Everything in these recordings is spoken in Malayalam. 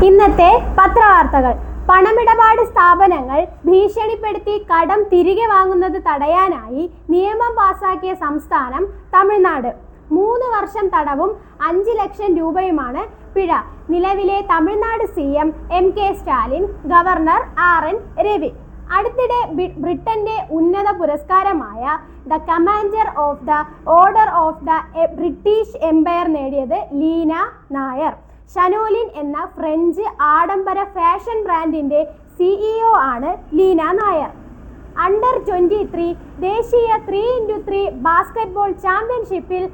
ഇന്നത്തെ പത്രവാർത്തകൾ. പണമിടപാട് സ്ഥാപനങ്ങൾ ഭീഷണിപ്പെടുത്തി കടം തിരികെ വാങ്ങുന്നത് തടയാനായി നിയമം പാസാക്കിയ സംസ്ഥാനം തമിഴ്നാട്. 3 വർഷം തടവും 5 ലക്ഷം രൂപയുമാണ് പിഴ. നിലവിലെ Tamil Nadu CM MK Stalin, governor RN Ravi. അടുത്തിടെ ബ്രിട്ടന്റെ ഉന്നത പുരസ്കാരമായ the commander of the order of the British Empire നേടിയത് ലീന നായർ. ഷനോലിൻ എന്ന ഫ്രഞ്ച് ആഡംബര ഫാഷൻ ബ്രാൻഡിന്റെ CEO ആണ് ലീന നായർ. അണ്ടർ-23 ദേശീയ 3x3 ബാസ്കറ്റ്ബോൾ ചാമ്പ്യൻഷിപ്പിൽ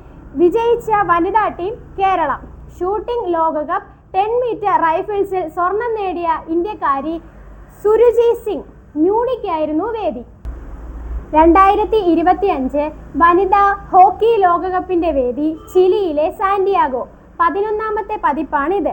വിജയിച്ച വനിതാ ടീം കേരളം. ഷൂട്ടിംഗ് ലോകകപ്പ് 10 മീറ്റർ റൈഫിൾസിൽ സ്വർണം നേടിയ ഇന്ത്യക്കാരി സുരുചി സിംഗ്. മ്യൂണിക്കായിരുന്നു വേദി. 2025 വനിതാ ഹോക്കി ലോകകപ്പിന്റെ വേദി ചിലിയിലെ സാന്റിയാഗോ. 11ാമത്തെ പതിപ്പാണിത്.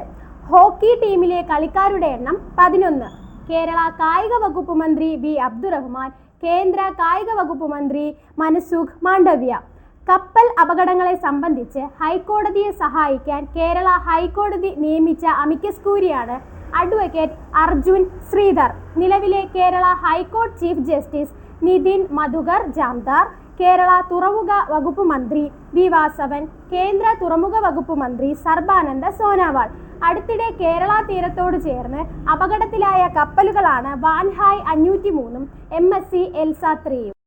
ഹോക്കി ടീമിലെ കളിക്കാരുടെ എണ്ണം 11. കേരള കായിക വകുപ്പ് മന്ത്രി V അബ്ദുറഹ്മാൻ, കേന്ദ്ര കായിക വകുപ്പ് മന്ത്രി മൻസുഖ് മാണ്ഡവ്യ. കപ്പൽ അപകടങ്ങളെ സംബന്ധിച്ച് ഹൈക്കോടതിയെ സഹായിക്കാൻ കേരള ഹൈക്കോടതി നിയമിച്ച അമിക്കസ് ക്യൂറിയാണ് അഡ്വക്കേറ്റ് അർജുൻ ശ്രീധർ. നിലവിലെ കേരള ഹൈക്കോടതി ചീഫ് ജസ്റ്റിസ് നിതിൻ മധുകർ ജാംദാർ, കേരള തുറമുഖ വകുപ്പ് മന്ത്രി V വാസവൻ, കേന്ദ്ര തുറമുഖ വകുപ്പ് മന്ത്രി സർബാനന്ദ സോനോവാൾ. അടുത്തിടെ കേരള തീരത്തോട് ചേർന്ന് അപകടത്തിലായ കപ്പലുകളാണ് വാൻഹായ് 503 MSC എൽസ 3.